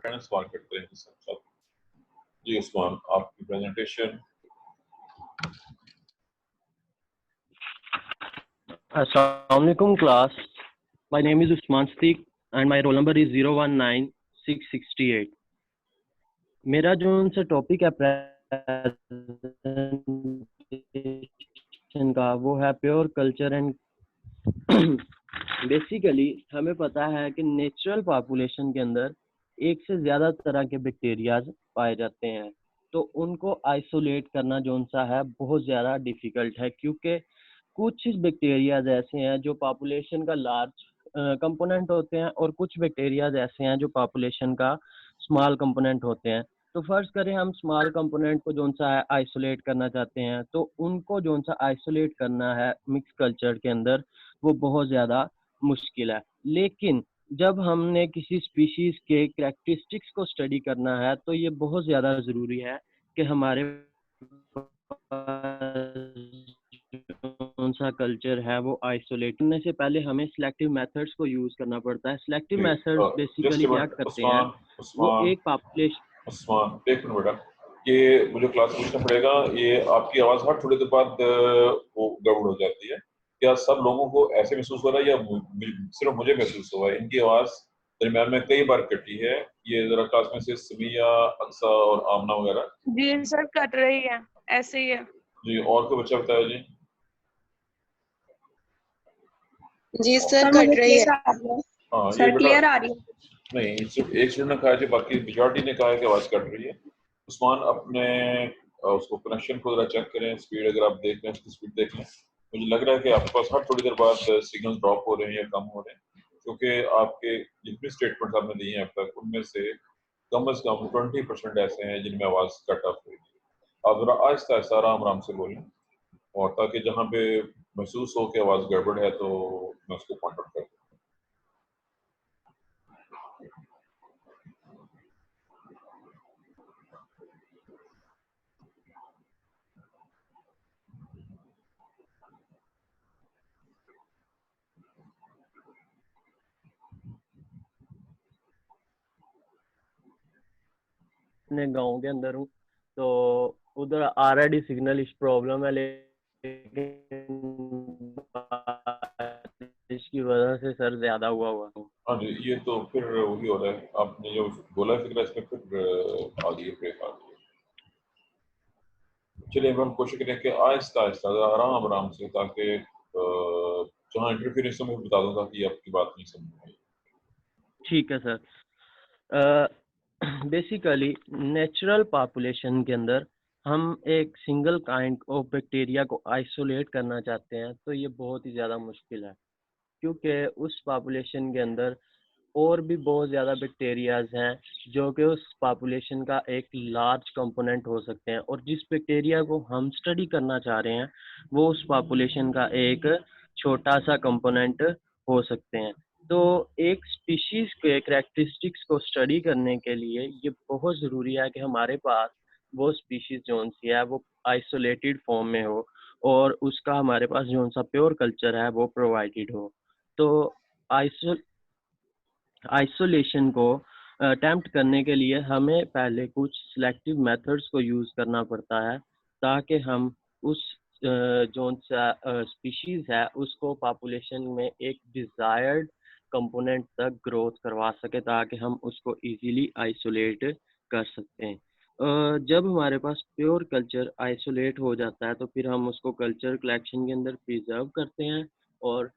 सवाल करते हैं साथ। जी उस्मान, आपकी presentation. Assalamualaikum class. My name is Usman Siddiq and my roll number is 019668. मेरा जो उनसे टॉपिक है प्रेजेंटेशन का वो है प्योर कल्चर एंड बेसिकली हमें पता है कि नेचुरल पॉपुलेशन के अंदर एक से ज़्यादा तरह के बैक्टीरियाज पाए जाते हैं, तो उनको आइसोलेट करना जो सा है बहुत ज़्यादा डिफ़िकल्ट है, क्योंकि कुछ बैक्टीरियाज ऐसे हैं जो पॉपुलेशन का लार्ज कंपोनेंट होते हैं और कुछ बैक्टीरियाज ऐसे हैं जो पॉपुलेशन का स्मॉल कंपोनेंट होते हैं। तो फर्ज करें हम स्मॉल कंपोनेंट को जो सा है आइसोलेट करना चाहते हैं, तो उनको जो सा आइसोलेट करना है मिक्स कल्चर के अंदर वो बहुत ज़्यादा मुश्किल है। लेकिन जब हमने किसी स्पीशीज़ के कैरेक्टरिस्टिक्स को स्टडी करना है तो ये बहुत ज़्यादा ज़रूरी है कि हमारे कौन सा कल्चर है वो आइसोलेट करने से पहले हमें सिलेक्टिव मेथड्स को यूज़ करना पड़ता है। सिलेक्टिव मेथड्स बेसिकली क्या करते हैं, वो एक पॉपुलेशन। उस्मान एक मिनट बेटा, ये मुझे क्लास पूछना पड़ेगा। ये आपकी आवाज़ हर थोड़ी देर बाद वो गड़बड़ हो जाती है। क्या सब लोगों को ऐसे महसूस हो रहा है या सिर्फ मुझे महसूस हुआ है? इनकी आवाज़ दरमियान में कई बार कटी है। ये जरा क्लास में से समिया, अक्सा और आमना वगैरह। जी सर कट रही है, ऐसे ही है जी। और कोई बच्चा बताया जी? जी सर कट रही है। हाँ सर क्लियर आ रही है? नहीं, सिर्फ एक स्टूडेंट ने कहा है, बाकी मेजॉरिटी ने कहा है कि आवाज़ कट रही है। उस्मान अपने उसको कनेक्शन को जरा चेक करें, स्पीड अगर आप देख लें, उसकी स्पीड देख लें। मुझे लग रहा है कि आपके पास हर थोड़ी देर बाद सिग्नल ड्रॉप हो रहे हैं या कम हो रहे हैं, क्योंकि आपके जितने स्टेटमेंट आपने दिए हैं अब तक उनमें से कम 20% ऐसे हैं जिनमें आवाज़ कट ऑफ हुई है। आप जरा आहिस्ता आहिस्ता आराम आराम से बोलें, और ताकि जहाँ पे महसूस हो कि आवाज़ गड़बड़ है तो मैं उसको पॉइंट आउट कर दूँ। अपने गांव के अंदर हूँ तो उधर ऑलरेडी सिग्नल इस प्रॉब्लम है, लेकिन इसकी वजह से सर ज्यादा हुआ है। हाँ जी, ये तो फिर वही हो रहा है। आपने जो बोला फिर इसमें फिर आ गई ब्रेक आ गई। चलिए अब हम कोशिश करें कि आहिस्ता आहिस्ता आराम आराम से, ताकि जहाँ इंटरफेरेंस मैं बता दूँ ताकि आपकी बात नहीं समझ में आई। ठीक है सर। बेसिकली नेचुरल पॉपुलेशन के अंदर हम एक सिंगल काइंड ऑफ बैक्टीरिया को आइसोलेट करना चाहते हैं, तो ये बहुत ही ज़्यादा मुश्किल है, क्योंकि उस पॉपुलेशन के अंदर और भी बहुत ज़्यादा बैक्टीरियाज हैं जो कि उस पॉपुलेशन का एक लार्ज कंपोनेंट हो सकते हैं, और जिस बैक्टीरिया को हम स्टडी करना चाह रहे हैं वो उस पॉपुलेशन का एक छोटा सा कंपोनेंट हो सकते हैं। तो एक स्पीशीज़ के कैरेक्टरिस्टिक्स को स्टडी करने के लिए ये बहुत ज़रूरी है कि हमारे पास वो स्पीशीज़ जोन सी है वो आइसोलेटेड फॉर्म में हो, और उसका हमारे पास जो सा प्योर कल्चर है वो प्रोवाइडेड हो। तो आइसोलेशन को अटेम्प्ट करने के लिए हमें पहले कुछ सिलेक्टिव मेथड्स को यूज़ करना पड़ता है, ताकि हम उस जो सा स्पीशीज़ है उसको पॉपुलेशन में एक डिज़ायर्ड कंपोनेंट तक ग्रोथ करवा सके, ताकि हम उसको इजीली आइसोलेट कर सकते हैं। जब हमारे पास प्योर कल्चर आइसोलेट हो जाता है तो फिर हम उसको कल्चर कलेक्शन के अंदर प्रिजर्व करते हैं और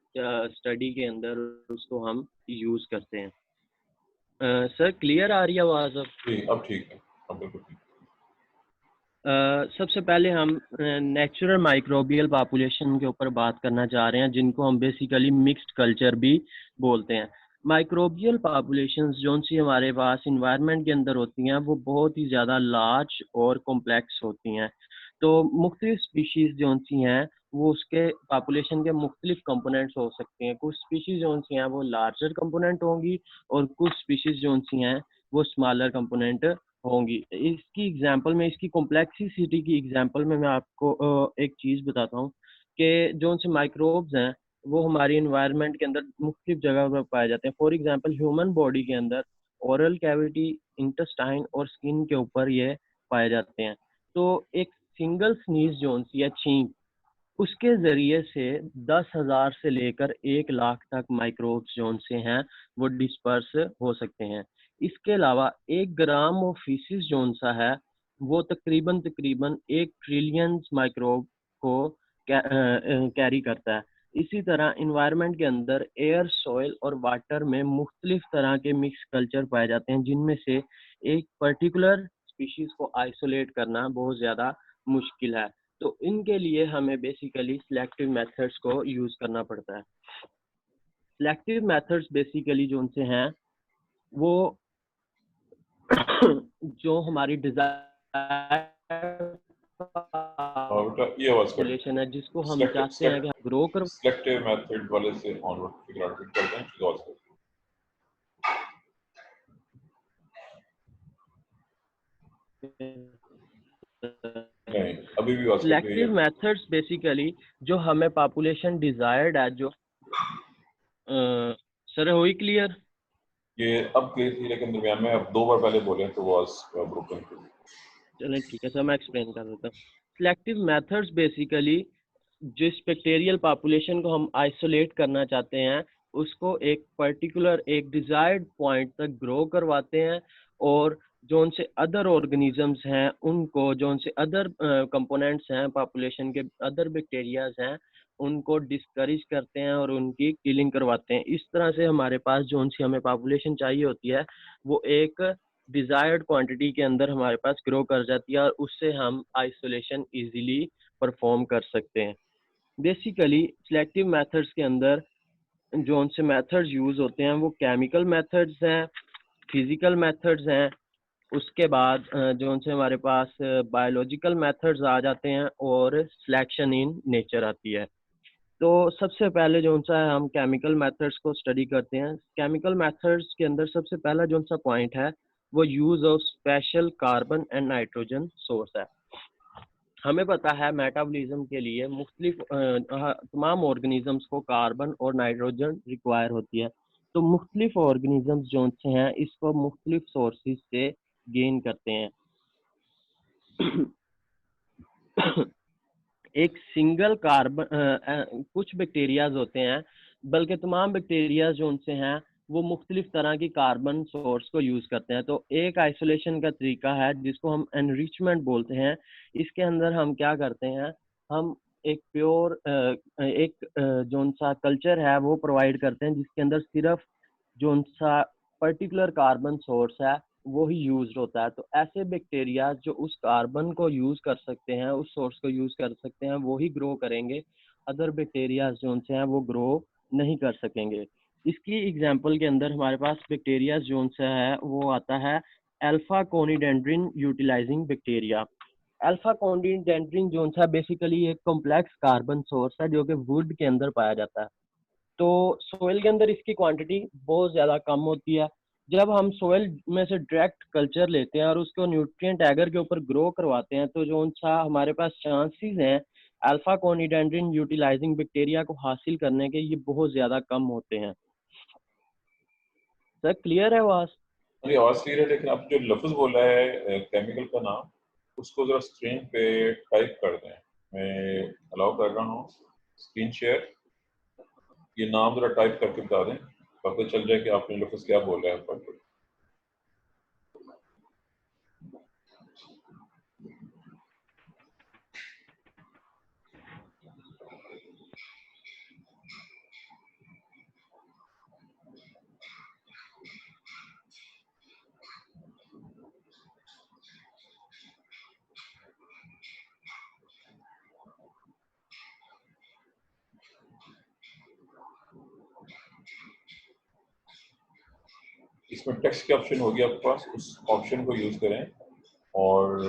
स्टडी के अंदर उसको हम यूज़ करते हैं। सर क्लियर आ रही है आवाज़ अब? जी अब ठीक है, अब बिल्कुल ठीक। सबसे पहले हम नेचुरल माइक्रोबियल पॉपुलेशन के ऊपर बात करना चाह रहे हैं, जिनको हम बेसिकली मिक्स्ड कल्चर भी बोलते हैं। माइक्रोबियल पॉपुलेशंस जो सी हमारे पास इन्वायरमेंट के अंदर होती हैं वो बहुत ही ज़्यादा लार्ज और कॉम्प्लेक्स होती हैं। तो मुख्तलिफ स्पीशीज़ जो सी हैं वो उसके पॉपुलेशन के मुख्तलिफ कंपोनेंट्स हो सकते हैं। कुछ स्पीशीज़ जो सी हैं वो लार्जर कंपोनेंट होंगी और कुछ स्पीशीज़ जो सी हैं वो स्मॉलर कंपोनेंट होंगी। इसकी एग्जांपल में, इसकी कॉम्प्लेक्सिटी की एग्जांपल में मैं आपको एक चीज़ बताता हूँ कि जो से माइक्रोब्स हैं वो हमारी इन्वायरमेंट के अंदर मुख्तलिफ जगह पर पाए जाते हैं। फॉर एग्जांपल ह्यूमन बॉडी के अंदर ओरल कैविटी, इंटेस्टाइन और स्किन के ऊपर ये पाए जाते हैं। तो एक सिंगल स्नीज जोन या छींक, उसके ज़रिए से 10,000 से लेकर 1 लाख तक माइक्रोब्स जोन से हैं वो डिस्पर्स हो सकते हैं। इसके अलावा 1 ग्राम ऑफ फीसिस जोन सा है वो तकरीबन 1 ट्रिलियन माइक्रोब को कैरी करता है। इसी तरह इन्वायरमेंट के अंदर एयर, सॉइल और वाटर में मुख्तलिफ तरह के मिक्स कल्चर पाए जाते हैं, जिनमें से एक पर्टिकुलर स्पीशीज़ को आइसोलेट करना बहुत ज़्यादा मुश्किल है। तो इनके लिए हमें बेसिकली सिलेक्टिव मेथड्स को यूज़ करना पड़ता है। सिलेक्टिव मेथड्स बेसिकली जो उनसे हैं वो जो हमारी डिजायर बेटा ये आवाज कट पॉपुलेशन है जिसको हम चाहते हैं कि ग्रो कर सिलेक्टिव मेथड वाले से ऑनवर्ड फिगर आउट करते हैं तो आवाज नहीं अभी भी आवाज कट रही है। सिलेक्टिव मेथड्स बेसिकली जो हमें पॉपुलेशन डिजायर्ड है जो सर हुई क्लियर? ये अब क्लियर थी लेकिन दरमियान में अब 2 बार पहले बोले तो आवाज ब्रोकन थी। चलें ठीक है सर, मैं एक्सप्लेन कर देता हूँ। सिलेक्टिव मेथड्स बेसिकली जिस बैक्टीरियल पॉपुलेशन को हम आइसोलेट करना चाहते हैं उसको एक पर्टिकुलर एक डिजायर्ड पॉइंट तक ग्रो करवाते हैं, और जो उनसे अदर ऑर्गेनिजम्स हैं उनको, जो उनसे अदर कंपोनेंट्स हैं पॉपुलेशन के, अदर बैक्टीरियाज हैं, उनको डिस्करेज करते हैं और उनकी किलिंग करवाते हैं। इस तरह से हमारे पास जो उनसी हमें पॉपुलेशन चाहिए होती है वो एक डिजायर्ड क्वांटिटी के अंदर हमारे पास ग्रो कर जाती है और उससे हम आइसोलेशन इजीली परफॉर्म कर सकते हैं। बेसिकली सिलेक्टिव मेथड्स के अंदर जो उनसे मेथड्स यूज़ होते हैं वो केमिकल मेथड्स हैं, फिजिकल मेथड्स हैं, उसके बाद जो उनसे हमारे पास बायोलॉजिकल मेथड्स आ जाते हैं और सिलेक्शन इन नेचर आती है। तो सबसे पहले जो उनसा है हम केमिकल मेथड्स को स्टडी करते हैं। केमिकल मेथड्स के अंदर सबसे पहला जो उनसा पॉइंट है वो use of special carbon and nitrogen source है। हमें पता है मेटाबॉलिज्म के लिए मुख्तलिफ तमाम ऑर्गेनिजम्स को कार्बन और नाइट्रोजन रिक्वायर होती है। तो मुख्तलिफ ऑर्गेनिजम्स जो से हैं इसको मुख्तलिफ सोर्सेज से गेन करते हैं। एक सिंगल कार्बन कुछ बैक्टीरियाज होते हैं, बल्कि तमाम बैक्टीरिया जो उनसे हैं वो मुख्तलिफ तरह की कार्बन सोर्स को यूज़ करते हैं। तो एक आइसोलेशन का तरीका है जिसको हम एनरिचमेंट बोलते हैं। इसके अंदर हम क्या करते हैं, हम एक प्योर जो सा कल्चर है वो प्रोवाइड करते हैं जिसके अंदर सिर्फ जो सा पर्टिकुलर कार्बन सोर्स है वो ही यूज होता है। तो ऐसे बैक्टीरिया जो उस कार्बन को यूज कर सकते हैं, उस सोर्स को यूज कर सकते हैं, वो ही ग्रो करेंगे। अदर बैक्टीरिया जो उनसे हैं वो ग्रो नहीं कर सकेंगे। इसकी एग्जांपल के अंदर हमारे पास बैक्टीरिया जो से है वो आता है अल्फा कोनिडेंड्रिन यूटिलाइजिंग बैक्टीरिया। अल्फा कोनिडेंड्रिन जो है बेसिकली एक कॉम्प्लेक्स कार्बन सोर्स है जो कि वुड के अंदर पाया जाता है। तो सोइल के अंदर इसकी क्वांटिटी बहुत ज़्यादा कम होती है। जब हम सोइल में से डायरेक्ट कल्चर लेते हैं और उसको न्यूट्रिएंट एगर के ऊपर ग्रो करवाते हैं तो जो उनसा हमारे पास चांसेस हैं अल्फा कोनिडेंड्रिन यूटिलाइजिंग बैक्टीरिया को हासिल करने के, ये बहुत ज़्यादा कम होते हैं। सर क्लियर है आवाज़? जी आवाज क्लियर है लेकिन आप जो लफ्ज बोला है केमिकल का नाम उसको जरा स्क्रीन पे टाइप कर दें। मैं अलाउ कर रहा हूँ स्क्रीन शेयर। ये नाम जरा टाइप करके बता दें, पता चल जाए कि आपने लफ्ज क्या बोला है। इसमें टेक्स्ट के ऑप्शन होगी आपके पास, उस ऑप्शन को यूज करें और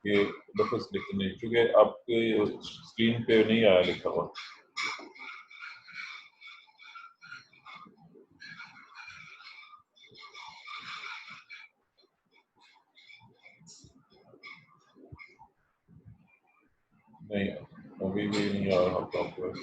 ये लफ्ज लिखने, क्योंकि आपके स्क्रीन पे नहीं आया लिखा हुआ। नहीं अभी भी नहीं आ रहा आपको।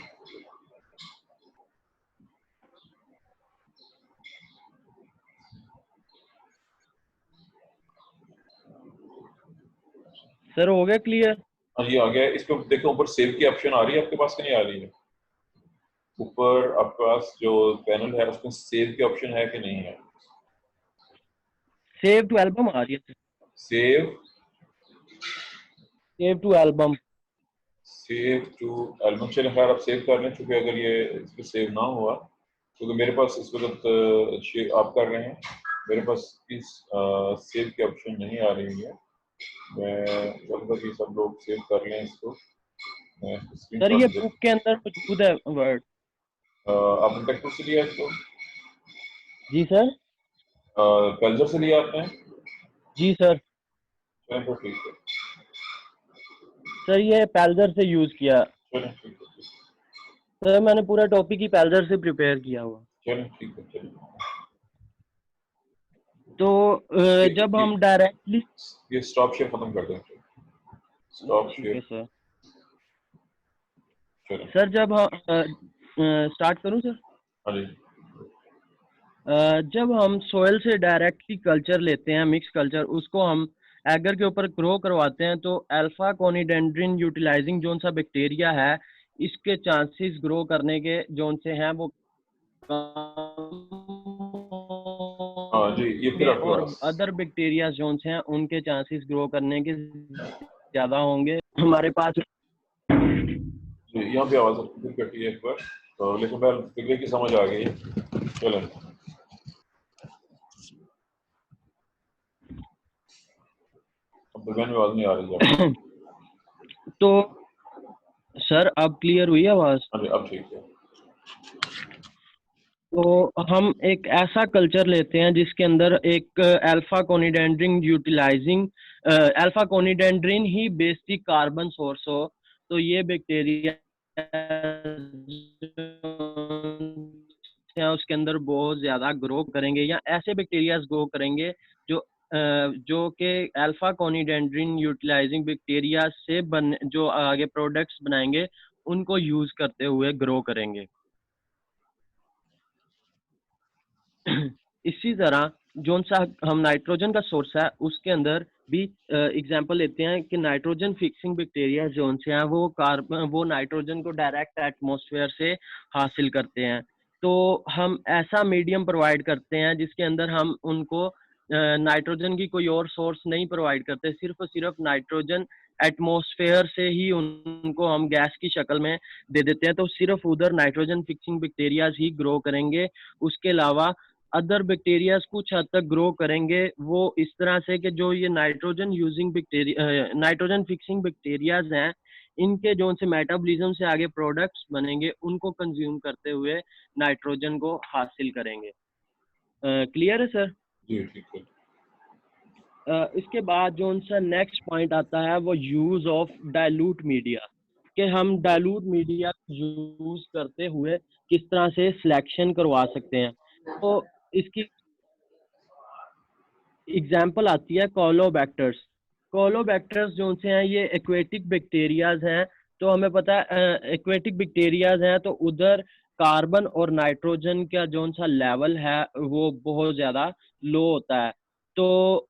सर हो गया क्लियर? हाँ ये आ गया है। इस पे देखो ऊपर सेव की ऑप्शन आ रही है आपके पास कि नहीं आ रही है? ऊपर आपके पास जो पैनल है उसमें सेव की ऑप्शन है कि नहीं है? सेव टू एल्बम आ रही है। Save save to album. Save to album, चलिए खैर आप सेव कर लें, क्योंकि अगर ये इस पर सेव ना हुआ, क्योंकि मेरे पास इस वक्त आप कर रहे हैं, मेरे पास इस सेव की ऑप्शन नहीं आ रही है। मैं चाहूँगा कि सब लोग सेव कर लें इसको। मैं सर स्क्रीनशॉट ये दे, बुक के अंदर मौजूद है वर्ड। आपने टेक्स्ट से लिया इसको? जी सर। कल्चर से लिया आपने? जी सर। चलें तो ठीक है। सर ये पैल्जर से यूज किया। चलें ठीक है। सर मैंने पूरा टॉपिक ही पैल्जर से प्रिपेयर किया हुआ। चलें ठीक है। चलिए तो जब हम डायरेक्टली। ये स्टॉप शेयर खत्म कर दें। स्टॉप ठीक है शेयर। सर। चलें। सर जब हम स्टार्ट करूं सर? हाँ जी। जब हम सोयल से डायरेक्टली कल्चर लेते हैं, मिक्स कल्चर, उसको हम एगर के ऊपर ग्रो करवाते हैं, तो अल्फा कोनिडेंड्रिन यूटिलाइजिंग जोन सा बैक्टीरिया है, इसके चांसेस ग्रो करने के जोन से हैं वो हाँ जी, ये फिर आपके और पास अदर बैक्टीरिया जोन हैं उनके चांसेस ग्रो करने के ज़्यादा होंगे हमारे पास। जी, यहाँ पे आवाज़ फिर कटी है एक बार, तो लेकिन मैं फिक्र की समझ आ गई। चलें। अब दरमियान में आवाज़ नहीं आ रही है। तो सर अब क्लियर हुई आवाज़? हाँ जी, अब ठीक है। तो हम एक ऐसा कल्चर लेते हैं जिसके अंदर एक अल्फा कोनिडेंड्रिन यूटिलाइजिंग अल्फा कोनिडेंड्रिन ही बेसिक कार्बन सोर्स हो, तो ये बैक्टीरिया उसके अंदर बहुत ज़्यादा ग्रो करेंगे, या ऐसे बैक्टीरियाज ग्रो करेंगे जो कि अल्फा कोनिडेंड्रिन यूटिलाइजिंग बैक्टीरिया से जो आगे प्रोडक्ट्स बनाएंगे उनको यूज़ करते हुए ग्रो करेंगे। इसी तरह जोन सा हम नाइट्रोजन का सोर्स है उसके अंदर भी एग्जांपल लेते हैं कि नाइट्रोजन फिक्सिंग बैक्टीरिया जोन से हैं वो नाइट्रोजन को डायरेक्ट एटमॉस्फेयर से हासिल करते हैं। तो हम ऐसा मीडियम प्रोवाइड करते हैं जिसके अंदर हम उनको नाइट्रोजन की कोई और सोर्स नहीं प्रोवाइड करते, सिर्फ और सिर्फ नाइट्रोजन एटमॉस्फेयर से ही उनको हम गैस की शक्ल में दे देते हैं, तो सिर्फ उधर नाइट्रोजन फिक्सिंग बैक्टीरियाज ही ग्रो करेंगे। उसके अलावा अदर बैक्टीरियाज कुछ हद तक ग्रो करेंगे, वो इस तरह से कि जो ये nitrogen using bacteria nitrogen fixing bacterias हैं, इनके जो से मेटाबॉलिज्म से आगे प्रोडक्ट्स बनेंगे उनको कंज्यूम करते हुए नाइट्रोजन को हासिल करेंगे। क्लियर है सर? जी ठीक है। इसके बाद जो सा नेक्स्ट पॉइंट आता है वो यूज ऑफ डाइल्यूट मीडिया, कि हम डाइल्यूट मीडिया यूज करते हुए किस तरह से सिलेक्शन करवा सकते हैं। तो इसकी एग्जाम्पल आती है कोलोबैक्टर्स। कोलोबैक्टर्स जो से हैं ये एक्वेटिक बैक्टीरियाज हैं, तो हमें पता है एक्वेटिक बैक्टीरियाज हैं तो उधर कार्बन और नाइट्रोजन का जो सा लेवल है वो बहुत ज़्यादा लो होता है। तो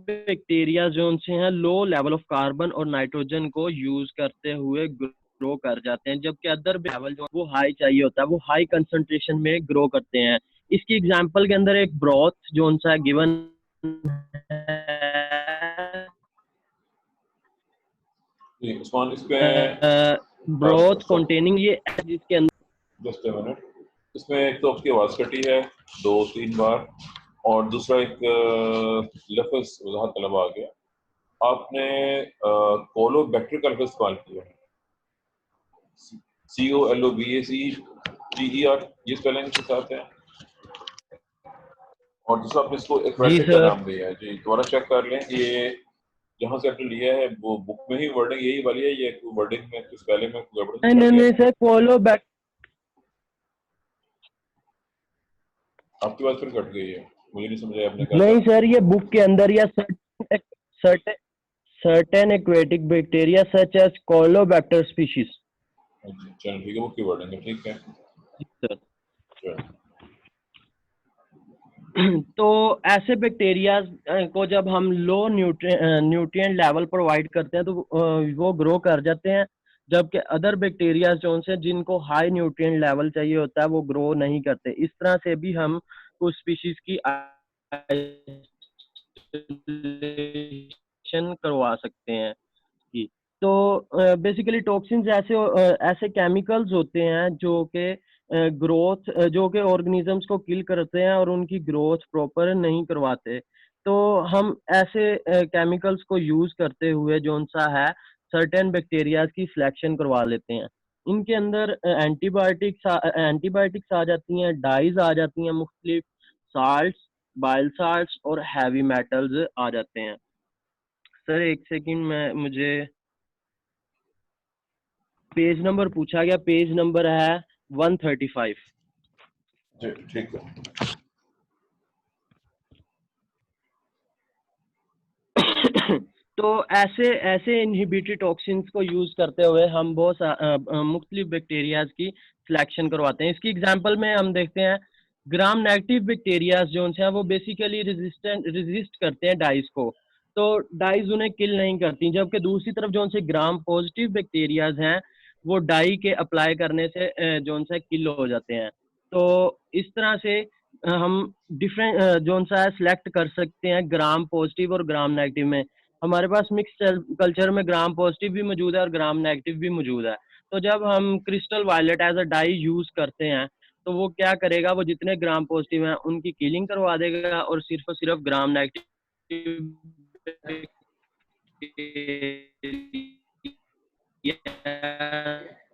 बैक्टीरिया जो से हैं लो लेवल ऑफ कार्बन और नाइट्रोजन को यूज करते हुए ग्रो कर जाते हैं, जबकि अदर लेवल जो वो हाई चाहिए होता है, वो हाई कंसंट्रेशन में ग्रो करते हैं। इसकी एग्जांपल के अंदर एक ब्रोथ जो सा गिवन जी उस्मान, इस पे ब्रोथ कंटेनिंग ये जिसके अंदर जस्ट अ मिनट, इसमें एक तो आपकी आवाज़ कटी है 2-3 बार, और दूसरा एक लफ्ज़ वजाहत तलब आ गया। आपने कोलोबैक्टर का लफ्ज़ इस्तेमाल किया है, COLOBACTER, ये स्पेलिंग के साथ है, और दूसरा आपने इसको जी एक्वेटिक का सर। नाम दिया है। जी दोबारा चेक कर लें, ये जहाँ से आपने लिया है वो बुक में ही वर्डिंग यही वाली है, ये वर्डिंग में स्पेलिंग में गड़बड़ नहीं कर नहीं दिया नहीं सर, कोलोबैक्टर आपकी बात फिर कट गई है, मुझे नहीं समझ आया आपने क्या नहीं कहा। सर, ये बुक के अंदर या certain aquatic bacteria such as Colobacter species। अच्छा, चलो ठीक है, बुक की वर्डिंग है, ठीक है। सर चलो। तो ऐसे बैक्टीरिया को जब हम लो न्यूट्रिएंट लेवल प्रोवाइड करते हैं तो वो ग्रो कर जाते हैं, जबकि अदर बैक्टीरिया जो से जिनको हाई न्यूट्रिएंट लेवल चाहिए होता है वो ग्रो नहीं करते। इस तरह से भी हम कुछ स्पीशीज की आइसोलेशन करवा सकते हैं जी। तो बेसिकली टॉक्सिन्स ऐसे केमिकल्स होते हैं जो कि ग्रोथ जो कि ऑर्गेनिजम्स को किल करते हैं और उनकी ग्रोथ प्रॉपर नहीं करवाते। तो हम ऐसे केमिकल्स को यूज करते हुए जो सा है सर्टेन बैक्टीरियाज की सिलेक्शन करवा लेते हैं। इनके अंदर एंटीबायोटिक्स आ जाती हैं, डाइज आ जाती हैं, मुख्तलिफ साल्ट्स, बाइल साल्ट्स और हैवी मेटल्स आ जाते हैं। सर एक सेकंड में, मुझे पेज नंबर पूछा गया, पेज नंबर है 135। जी ठीक है। तो ऐसे इनहिबिटरी टॉक्सिन्स को यूज करते हुए हम बहुत मुख्तलिफ बैक्टीरियाज की सिलेक्शन करवाते हैं। इसकी एग्जांपल में हम देखते हैं ग्राम नेगेटिव बैक्टीरियाज जो हैं वो बेसिकली रेजिस्ट करते हैं डाइज को, तो डाइज उन्हें किल नहीं करती, जबकि दूसरी तरफ जो से ग्राम पॉजिटिव बैक्टीरियाज हैं वो डाई के अप्लाई करने से जो से किल हो जाते हैं। तो इस तरह से हम डिफरेंट जो सा सिलेक्ट कर सकते हैं ग्राम पॉजिटिव और ग्राम नेगेटिव में। हमारे पास मिक्स कल्चर में ग्राम पॉजिटिव भी मौजूद है और ग्राम नेगेटिव भी मौजूद है। तो जब हम crystal violet as a dye use करते हैं तो वो क्या करेगा, वो जितने ग्राम पॉजिटिव हैं उनकी किलिंग करवा देगा और सिर्फ ग्राम नेगेटिव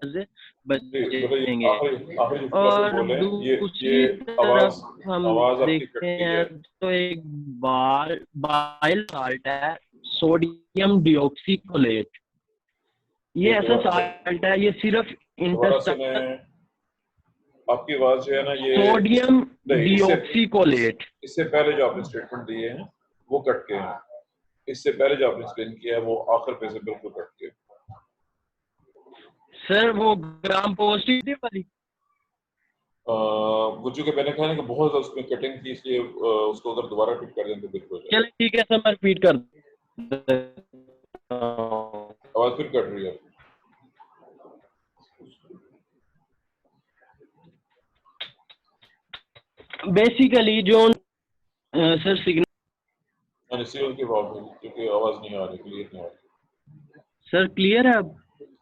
जी मतलब बचेंगे। आखिरी जो आप और बोले ये दूसरी आवाज तरफ हम आवाज आपकी देखते कटती हैं है। तो एक बाइल साल्ट है सोडियम डिऑक्सीकोलेट। ये ऐसा साल्ट है, ये सिर्फ दोबारा से मैं इंटेस्टाइन आपकी आवाज जो है ना ये सोडियम नहीं, डिऑक्सीकोलेट। इससे पहले जो आपने स्टेटमेंट दिए हैं वो कट के हैं। इससे पहले जो आपने एक्सप्लेन किया है वो आखिर पे से बिल्कुल कट के। सर वो ग्राम पॉजिटिव वाली वो चूंकि मैंने कहा ना कि बहुत ज्यादा उसमें कटिंग थी, इसलिए उसको अगर दोबारा रिपीट कर दें तो बिल्कुल हो जाए। चलिए ठीक है सर, मैं रिपीट कर देता हूं। आवाज फिर कट रही है। बेसिकली जो सर सिग्नल सिग्नल की प्रॉब्लम क्योंकि आवाज नहीं आ रही, क्लियर नहीं आ रही। सर क्लियर है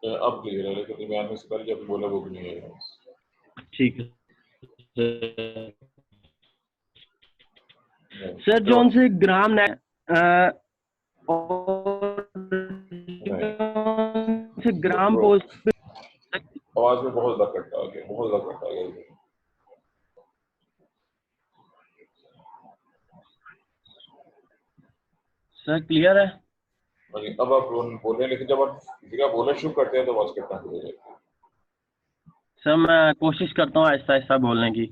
अब क्लियर है, लेकिन दरमियान में से पहले जब बोला वो भी नहीं है। ठीक है सर जोन से ग्राम और से ग्राम पोस्ट आवाज में बहुत ज्यादा कट आ गया, बहुत ज्यादा कट आ गया। सर क्लियर है? अब आप बोल रहे हैं, लेकिन जब आप जगह बोलना शुरू करते हैं तो आवाज कटना शुरू हो जाती है। सर मैं कोशिश करता हूँ आहिस्ता आहिस्ता बोलने की।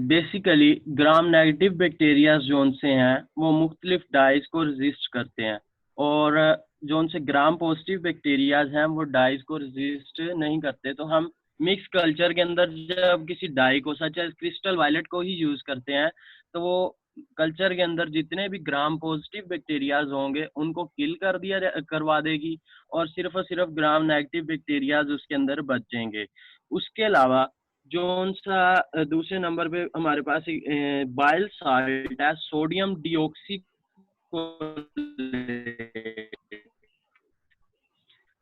Basically gram negative bacteria zone से हैं वो मुख्तलिफ डाइज को रेजिस्ट करते हैं, और जोन से ग्राम पॉजिटिव बैक्टीरियाज हैं वो डाइज को रेजिस्ट नहीं करते। तो हम मिक्स कल्चर के अंदर जब किसी डाई को सच एज क्रिस्टल वायलेट को ही यूज करते हैं तो वो कल्चर के अंदर जितने भी ग्राम पॉजिटिव बैक्टीरियाज होंगे उनको किल करवा देगी और सिर्फ ग्राम नेगेटिव बैक्टीरियाज उसके अंदर बच जाएंगे। उसके अलावा जोन सा दूसरे नंबर पे हमारे पास बाइल साल्ट है सोडियम डिऑक्सीकोलेट।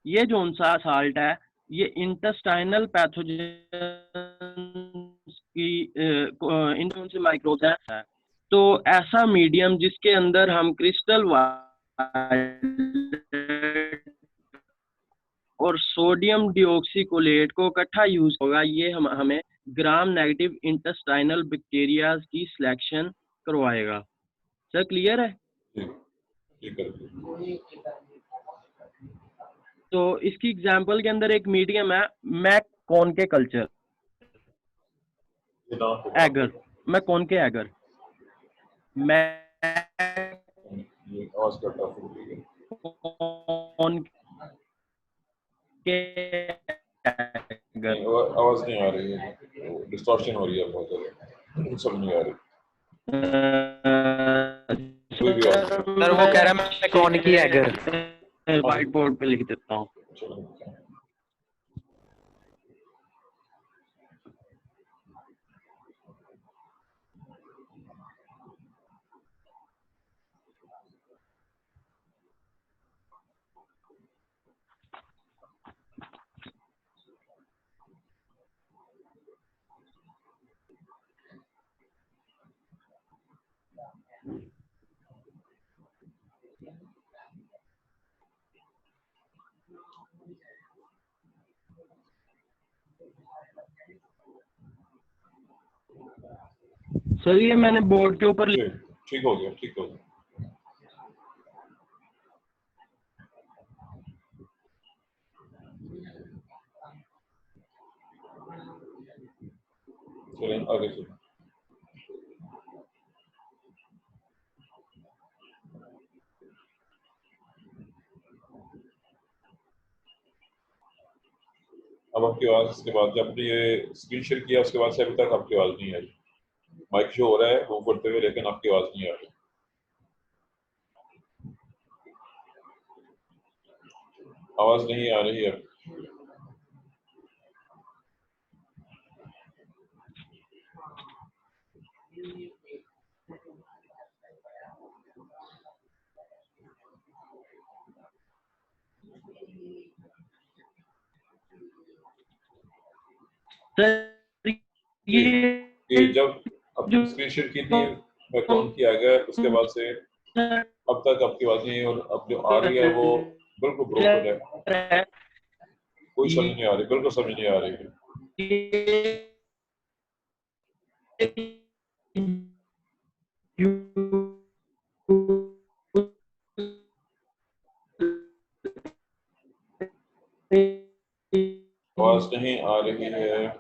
ये जोन सा साल्ट है ये इंटेस्टाइनल पैथोजन की इन से माइक्रोब्स है। तो ऐसा मीडियम जिसके अंदर हम क्रिस्टल और सोडियम डिऑक्सीकोलेट को इकट्ठा यूज होगा, ये हमें ग्राम नेगेटिव इंटेस्टाइनल बैक्टीरियाज की सिलेक्शन करवाएगा। सर क्लियर है? तो इसकी एग्जांपल के अंदर एक मीडियम है मैककॉन के कल्चर एगर, मैककॉन के एगर आवाज नहीं आ रही है, डिस्टॉर्शन हो रही है बहुत ज्यादा। समझ नहीं आ रही कोई भी सर आंसर। सर वो कह रहा है मैं कौन की एगर। व्हाइट बोर्ड पे लिख देता हूँ। चलो सर ये मैंने बोर्ड के ऊपर जी, ठीक हो गया, ठीक हो गया। चलें आगे चलें। अब आपकी आवाज इसके बाद जब आपने ये स्क्रीन शेयर किया उसके बाद से अभी तक आपकी आवाज नहीं आई। माइक जो हो रहा है वो करते हुए, लेकिन आपकी आवाज नहीं आ रही। आवाज नहीं आ रही है। सर ये जब जो आपने स्क्रीन शेयर की थी मैं कौन किया गया उसके बाद से अब तक आपकी आवाज नहीं है, और अब जो आ रही है वो बिल्कुल ब्रोकन है, कोई समझ नहीं आ रही, बिल्कुल समझ नहीं आ रही है। आवाज नहीं आ रही है।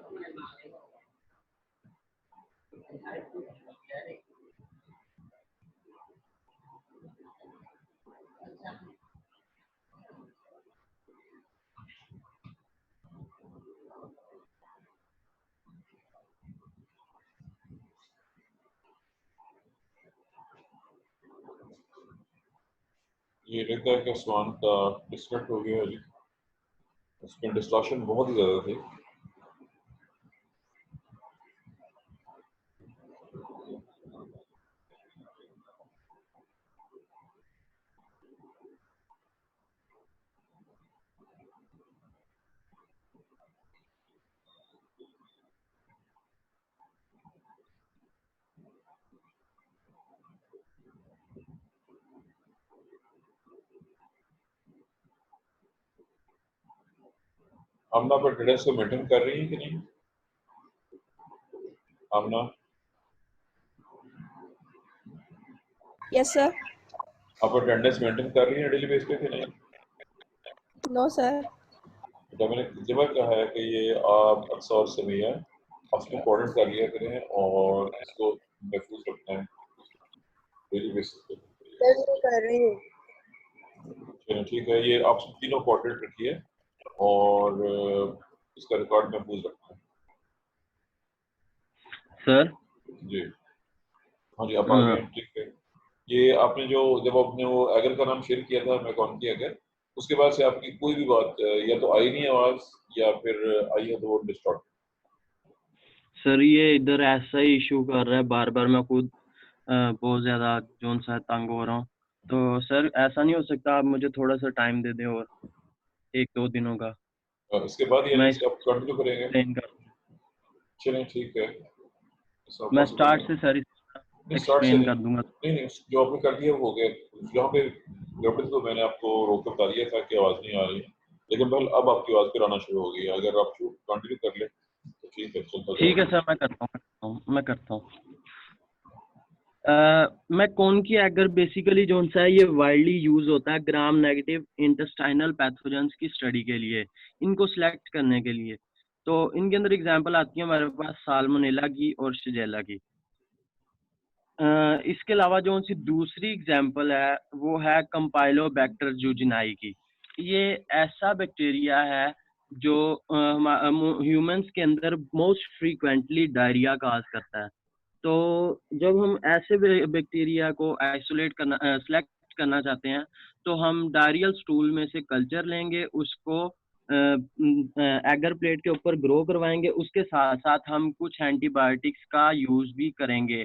ये लगता है कि उस्मान का डिस्कनेक्ट हो गया है जी, उसमें डिस्टॉर्शन बहुत ही ज्यादा थी। आमना पर अटेंडेंस को मेंटेन कर रही है कि नहीं? Amna, yes sir. आप अटेंडेंस मेंटेन कर रही है डेली बेस पे कि नहीं? No sir. जब मैंने कितनी बार कहा है कि ये आप अक्सर और समय है, आप इम्पोर्टेंट कर लिया करें और इसको महफूज रखना है डेली बेसिस पे। सर मैं कर रही हूँ। चलिए ठीक है, ये आप तीनों इंपॉर्टेंट रखिए और इसका रिकॉर्ड महफूज रखना है। सर जी हाँ जी, आप आ गए, ठीक है। ये आपने जो जब आपने वो एगर का नाम शेयर किया था, मैं कौन की एगर, उसके बाद से आपकी कोई भी बात या तो आई नहीं आवाज या फिर आई है तो वो डिस्टॉर्ट। सर ये इधर ऐसा ही इशू कर रहा है बार बार, मैं खुद बहुत ज़्यादा जोन सा तंग हो रहा हूँ। तो सर ऐसा नहीं हो सकता आप मुझे थोड़ा सा टाइम दे दें और 1-2 दिनों का, इसके बाद मैं यानी इसको आप कंटिन्यू करेंगे? एक्सप्लेन कर चलें ठीक है, ऐसा मैं पॉसिबल स्टार्ट नहीं। से सर नहीं स्टार्ट से एक्सप्लेन नहीं, कर दूंगा। नहीं जो आपने कर दिया वो हो गया। जहाँ पे गड़बड़ी तो मैंने आपको रोक कर बता दिया था कि आवाज़ नहीं आ रही, लेकिन बहल अब आपकी आवाज़ फिर आना शुरू हो गई है। अगर आप कंटिन्यू कर ले तो ठीक है, चलता ठीक है जाएगा। सर, मैं करता हूँ। मैं कौन की एगर बेसिकली जो सा है ये वाइडली यूज होता है ग्राम नेगेटिव इंटेस्टाइनल पैथोजेंस की स्टडी के लिए, इनको सिलेक्ट करने के लिए। तो इनके अंदर एग्जांपल आती है हमारे पास साल्मोनेला की और शिजेला की। इसके अलावा जो सी दूसरी एग्जांपल है वो है कंपाइलोबैक्टर जूजिनाई की। ये ऐसा बैक्टीरिया है जो ह्यूमंस के अंदर मोस्ट फ्रीक्वेंटली डायरिया काज करता है। तो जब हम ऐसे बैक्टीरिया को आइसोलेट करना सेलेक्ट करना चाहते हैं, तो हम डायरियल स्टूल में से कल्चर लेंगे, उसको एगर प्लेट के ऊपर ग्रो करवाएंगे, उसके साथ साथ हम कुछ एंटीबायोटिक्स का यूज भी करेंगे।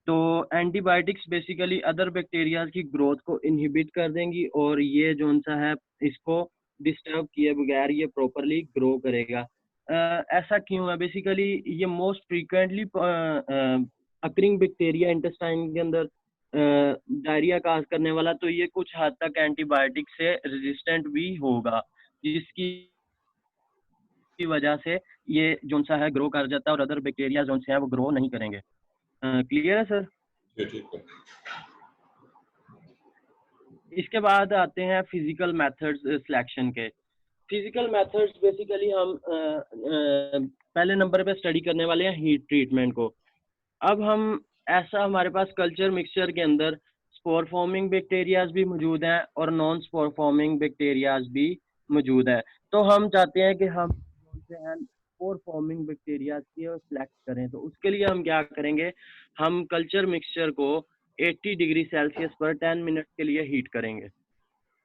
तो एंटीबायोटिक्स बेसिकली अदर बैक्टीरिया की ग्रोथ को इनहिबिट कर देंगी और ये जो सा है इसको डिस्टर्ब किए बगैर ये प्रॉपरली ग्रो करेगा। ऐसा क्यों है? बेसिकली ये most frequently occurring bacteria intestine के अंदर डायरिया काज करने वाला, तो ये कुछ हद तक एंटीबायोटिक से रेजिस्टेंट भी होगा, जिसकी वजह से ये जो सा है ग्रो कर जाता है और अदर बैक्टीरिया जो से है वो ग्रो नहीं करेंगे। क्लियर है सर? जी ठीक है। इसके बाद आते हैं फिजिकल मेथड्स सिलेक्शन के। फिजिकल मेथड्स बेसिकली हम पहले नंबर पे स्टडी करने वाले हैं हीट ट्रीटमेंट को। अब हम ऐसा हमारे पास कल्चर मिक्सचर के अंदर स्पोर फॉर्मिंग बैक्टीरियाज भी मौजूद हैं और नॉन स्पोर फॉर्मिंग बैक्टीरियाज भी मौजूद है। तो हम चाहते हैं कि हम स्पोर फॉर्मिंग बैक्टीरिया की सिलेक्ट करें, तो उसके लिए हम क्या करेंगे, हम कल्चर मिक्सचर को 80 डिग्री सेल्सियस पर 10 मिनट के लिए हीट करेंगे।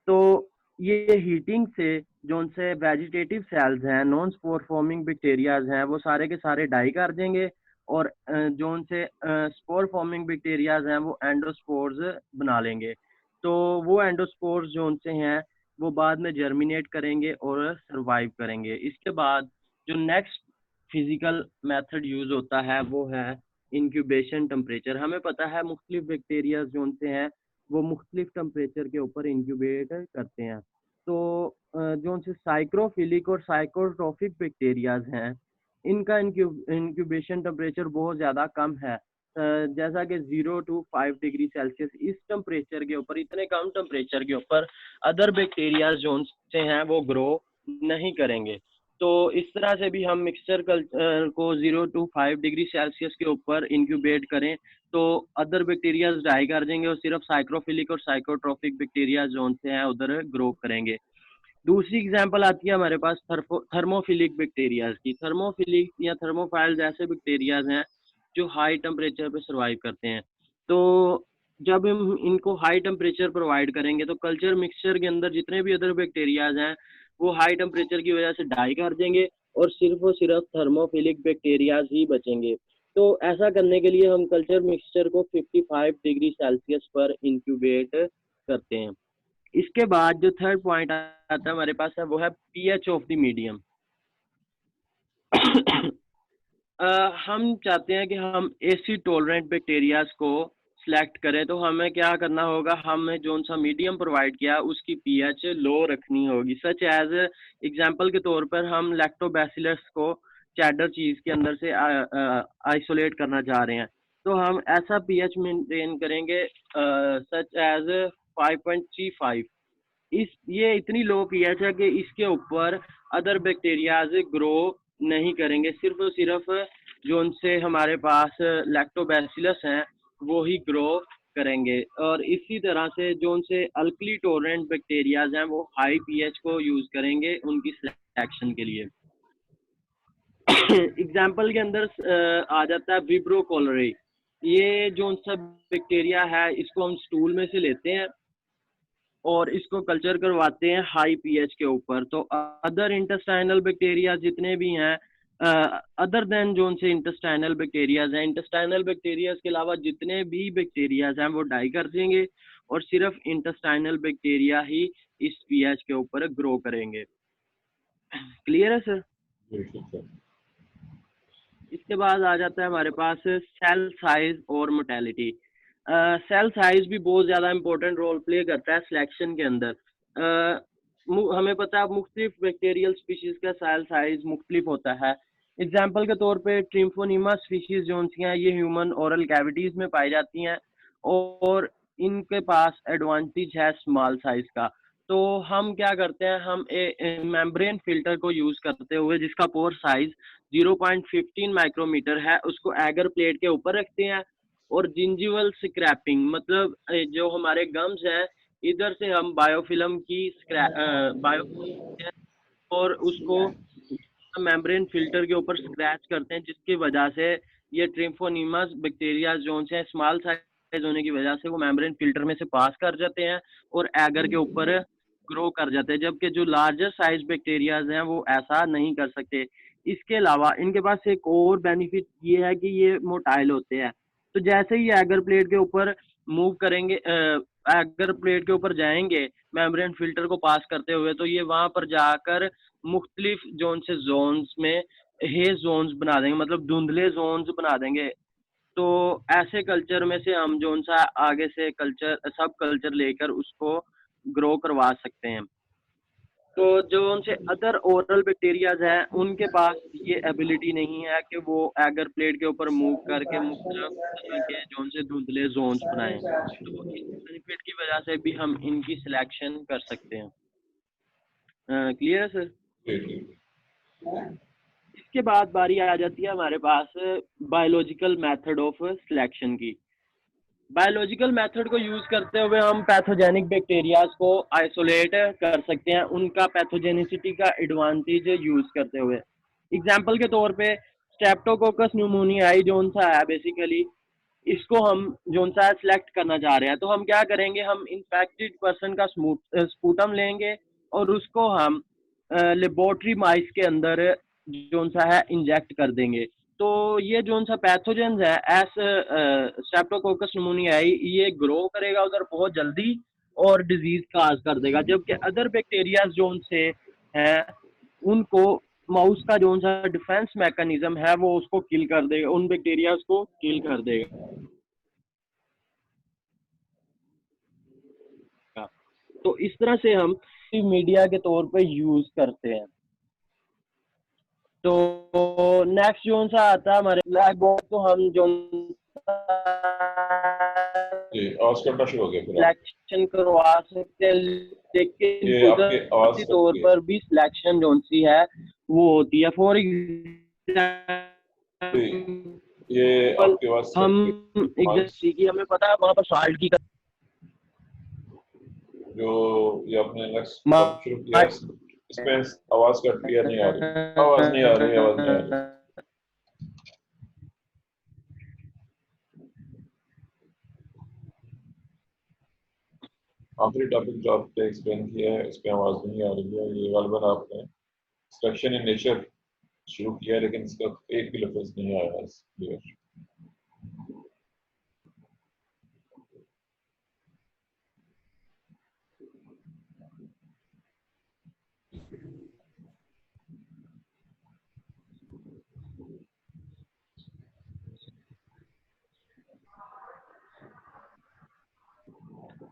तो ये हीटिंग से जो से वेजिटेटिव सेल्स हैं, नॉन स्पोर फॉर्मिंग बैक्टीरियाज हैं, वो सारे के सारे डाई कर देंगे और जो से स्पोर फॉर्मिंग बैक्टीरियाज हैं वो एंडोस्पोर्स बना लेंगे। तो वो एंडोस्पोर्स जो से हैं वो बाद में जर्मिनेट करेंगे और सर्वाइव करेंगे। इसके बाद जो नेक्स्ट फिजिकल मेथड यूज होता है वो है इंक्यूबेशन टेम्परेचर। हमें पता है मुख्तलिफ बैक्टीरिया जो से हैं वो मुख्तलिफ टेम्परेचर के ऊपर इंक्यूबेट करते हैं। तो जो से साइक्रोफिलिक और साइकोट्रोफिक बैक्टीरियाज हैं, इनका इंक्यूबेशन टेम्परेचर बहुत ज़्यादा कम है, जैसा कि 0 to 5 डिग्री सेल्सियस। इस टेम्परेचर के ऊपर, इतने कम टेम्परेचर के ऊपर अदर बैक्टीरिया जो से हैं वो ग्रो नहीं करेंगे। तो इस तरह से भी हम मिक्सचर को 0 to 5 डिग्री सेल्सियस के ऊपर इंक्यूबेट करें तो अदर बैक्टीरिया डाई कर देंगे और सिर्फ साइक्रोफिलिक और साइकोट्रोफिक बैक्टीरिया जोन से हैं उधर ग्रो करेंगे। दूसरी एग्जांपल आती है हमारे पास थर्मोफिलिक बैक्टीरियाज की। थर्मोफिलिक या थर्मोफाइल्स ऐसे बैक्टीरियाज हैं जो हाई टेम्परेचर पे सर्वाइव करते हैं। तो जब हम इनको हाई टेम्परेचर प्रोवाइड करेंगे तो कल्चर मिक्सचर के अंदर जितने भी अदर बैक्टीरियाज हैं वो हाई टेम्परेचर की वजह से डाई कर देंगे और सिर्फ थर्मोफिलिक बैक्टीरियाज ही बचेंगे। तो ऐसा करने के लिए हम कल्चर मिक्सचर को 55 डिग्री सेल्सियस पर इंक्यूबेट करते हैं। इसके बाद जो थर्ड पॉइंट आता है हमारे पास है वो है पीएच ऑफ द मीडियम। हम चाहते हैं कि हम एसिड टॉलरेंट बैक्टीरियाज को सिलेक्ट करें, तो हमें क्या करना होगा, हमें जो सा मीडियम प्रोवाइड किया उसकी पीएच लो रखनी होगी। सच एज एग्जांपल के तौर पर हम लैक्टोबैसिलस को चेडर चीज के अंदर से आइसोलेट करना चाह रहे हैं, तो हम ऐसा पीएच मेंटेन करेंगे सच एज 5.35। ये इतनी लो पीएच है कि इसके ऊपर अदर बैक्टीरियाज ग्रो नहीं करेंगे, सिर्फ और सिर्फ जो उनसे हमारे पास लैक्टोबैसिलस हैं वो ही ग्रो करेंगे। और इसी तरह से जो उनसे अल्कली टॉलरेंट बैक्टीरियाज हैं वो हाई पीएच को यूज करेंगे उनकी सिलेक्शन के लिए। एग्जाम्पल के अंदर आ जाता है विब्रो कोलरी। ये जो सा बैक्टीरिया है इसको हम स्टूल में से लेते हैं और इसको कल्चर करवाते हैं हाई पीएच के ऊपर। तो अदर इंटेस्टाइनल बैक्टीरिया जितने भी हैं अदर देन जो से इंटेस्टाइनल बैक्टीरियाज हैं, इंटेस्टाइनल बैक्टीरियाज के अलावा जितने भी बैक्टीरियाज हैं वो डाई कर देंगे और सिर्फ इंटेस्टाइनल बैक्टीरिया ही इस पीएच के ऊपर ग्रो करेंगे। क्लियर है सर? इसके बाद आ जाता है हमारे पास सेल साइज और मोटेलिटी। सेल साइज भी बहुत ज़्यादा इंपॉर्टेंट रोल प्ले करता है सिलेक्शन के अंदर। हमें पता है मुख्तलिफ बैक्टीरियल स्पीशीज़ का सेल साइज मुख्तलिफ होता है। एग्जाम्पल के तौर पे ट्रिम्फोनिमा स्पीशीज़ जो हैं ये ह्यूमन ओरल कैविटीज़ में पाई जाती हैं और इनके पास एडवांटेज है स्मॉल साइज का। तो हम क्या करते हैं, हम मेम्ब्रेन फिल्टर को यूज़ करते हुए जिसका पोर साइज 0.15 माइक्रोमीटर है उसको एगर प्लेट के ऊपर रखते हैं और जिंजिवल स्क्रैपिंग, मतलब जो हमारे गम्स हैं इधर से हम बायोफिल्म की और उसको मेम्ब्रेन फिल्टर के ऊपर स्क्रैच करते हैं जिसकी वजह से ये ट्रिम्फोनीमस बैक्टीरिया जो से स्मॉल साइज होने की वजह से वो मेम्ब्रेन फिल्टर में से पास कर जाते हैं और एगर के ऊपर ग्रो कर जाते हैं, जबकि जो लार्जर साइज बैक्टीरियाज हैं वो ऐसा नहीं कर सकते। इसके अलावा इनके पास एक और बेनिफिट ये है कि ये मोटाइल होते हैं, तो जैसे ही एगर प्लेट के ऊपर मूव करेंगे, एगर प्लेट के ऊपर जाएंगे मेम्ब्रेन फिल्टर को पास करते हुए, तो ये वहां पर जाकर मुख्तलिफ जोन से जोन्स में हेज जोन्स बना देंगे, मतलब धुंधले जोन्स बना देंगे। तो ऐसे कल्चर में से हम जोन सा आगे से कल्चर सब कल्चर लेकर उसको ग्रो करवा सकते हैं। तो जो उनसे अदर ओरल बैक्टीरियाज हैं उनके पास ये एबिलिटी नहीं है कि वो एगर प्लेट के ऊपर मूव करके मुख्तलिफ तरह के जोन से धुंधले जोन्स बनाएं। तो इस बेनिफिट की वजह से भी हम इनकी सिलेक्शन कर सकते हैं। क्लियर है सर? इसके बाद बारी आ जाती है हमारे पास बायोलॉजिकल मेथड ऑफ सिलेक्शन की। बायोलॉजिकल मेथड को यूज करते हुए हम पैथोजेनिक बैक्टीरियाज को आइसोलेट कर सकते हैं, उनका पैथोजेनिसिटी का एडवांटेज यूज करते हुए। एग्जांपल के तौर पे स्ट्रेप्टोकोकस न्यूमोनियाई जोन सा है बेसिकली, इसको हम जोन सा सिलेक्ट करना चाह रहे हैं, तो हम क्या करेंगे, हम इन्फेक्टेड पर्सन का स्पूटम लेंगे और उसको हम लेबोरेटरी माइस के अंदर जोन सा है इंजेक्ट कर देंगे। तो ये जोन सा पैथोजेंस है एस स्ट्रेप्टोकोकस न्यूमोनियाई, ये ग्रो करेगा उधर बहुत जल्दी और डिजीज काज कर देगा, जबकि अदर बैक्टीरिया जोन से हैं उनको माउस का जोन सा डिफेंस मैकेनिज्म है वो उसको किल कर देगा, उन बैक्टीरिया को किल कर देगा। तो इस तरह से हम मीडिया के तौर पे यूज करते हैं। तो नेक्स्ट जोन सा आता है हमारे ब्लैक बॉक्स, तो हम जोन आवाज करना शुरू हो गया फिर सिलेक्शन करवा सकते हैं, लेकिन कुदरती तौर पर भी सिलेक्शन जोन सी है वो होती है। फॉर ये आपके आवाज हम एग्जैक्टली की हमें पता है वहाँ पर सॉल्ट की जो ये आपने नेक्स्ट शुरू किया इसमें आवाज का क्लियर नहीं आ रही, आवाज नहीं आ रही, आवाज नहीं आ रही। आखिरी टॉपिक जो आपने एक्सप्लेन किया है इस पे आवाज नहीं आ रही है। ये गलबन आपने सिलेक्शन इन नेचर शुरू किया है लेकिन इसका एक भी लफ्ज नहीं आया है क्लियर।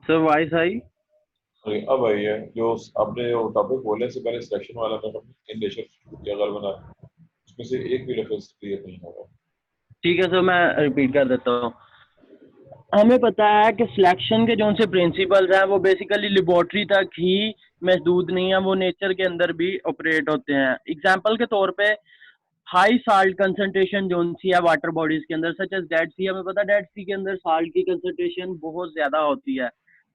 सर वॉइस आई? अब आई है। जो आपने टॉपिक बोलने से पहले सिलेक्शन वाला इन नेचर किया गलबन उसमें से एक भी लफ्ज क्लियर नहीं हो रहा। ठीक है सर, मैं रिपीट कर देता हूँ। हमें पता है कि सिलेक्शन के जो से प्रिंसिपल्स हैं वो बेसिकली लेबोरेटरी तक ही महदूद नहीं है, वो नेचर के अंदर भी ऑपरेट होते हैं। एग्जांपल के तौर पे हाई साल्ट कंसंट्रेशन जो सी है वाटर बॉडीज के अंदर सच एज डेड सी, हमें पता है डेड सी के अंदर साल्ट की कंसंट्रेशन बहुत ज्यादा होती है,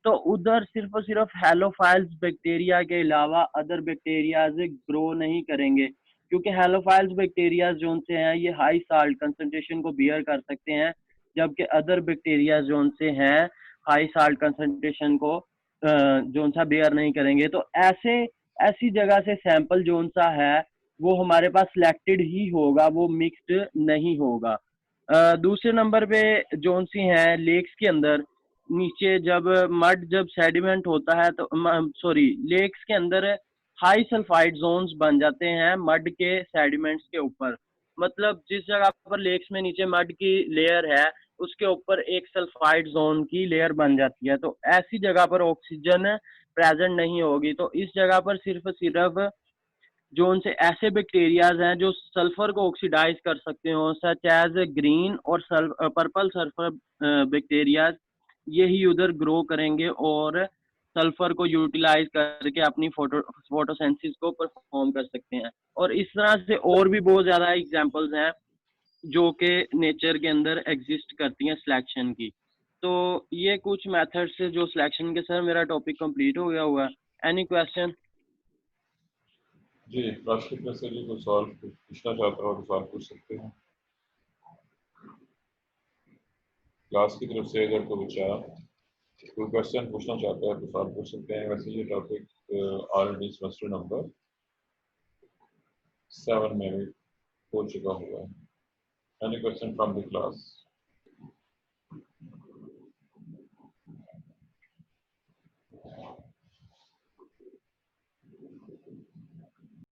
तो उधर सिर्फ और सिर्फ हेलोफाइल्स बैक्टीरिया के अलावा अदर बैक्टीरियाज ग्रो नहीं करेंगे, क्योंकि हेलोफाइल्स बैक्टीरिया जोन से हैं ये हाई साल्ट कंसंट्रेशन को बियर कर सकते हैं, जबकि अदर बैक्टीरिया जोन से हैं हाई साल्ट कंसंट्रेशन को जोन सा बियर नहीं करेंगे। तो ऐसी जगह से सैंपल जोन सा है वो हमारे पास सिलेक्टेड ही होगा, वो मिक्स्ड नहीं होगा। दूसरे नंबर पे जोन सी हैं लेक्स के अंदर नीचे जब सेडिमेंट होता है तो सॉरी लेक्स के अंदर हाई सल्फाइड जोन्स बन जाते हैं मड के सेडिमेंट्स के ऊपर, मतलब जिस जगह पर लेक्स में नीचे मड की लेयर है उसके ऊपर एक सल्फाइड जोन की लेयर बन जाती है, तो ऐसी जगह पर ऑक्सीजन प्रेजेंट नहीं होगी। तो इस जगह पर सिर्फ जो उनसे ऐसे बैक्टीरियाज हैं जो सल्फर को ऑक्सीडाइज कर सकते हो सच एज ग्रीन और पर्पल सल्फर बैक्टीरियाज, यही उधर ग्रो करेंगे और सल्फर को यूटिलाइज करके अपनी फोटोसिंथेसिस को परफॉर्म कर सकते हैं। और इस तरह से और भी बहुत ज़्यादा एग्जांपल्स हैं जो कि नेचर के अंदर एग्जिस्ट करती हैं सिलेक्शन की। तो ये कुछ मेथड्स से जो सिलेक्शन के। सर मेरा टॉपिक कंप्लीट हो गया हुआ, एनी क्वेश्चन? जी राशिद में से भी कोई सवाल पूछना चाहता हो तो सवाल पूछ सकते हैं। क्लास की तरफ से अगर कोई बच्चा कोई क्वेश्चन पूछना चाहता है तो सवाल पूछ सकते हैं। वैसे ये टॉपिक ऑलरेडी सेमेस्टर नंबर 7 में भी हो चुका हुआ है। Any question from the class?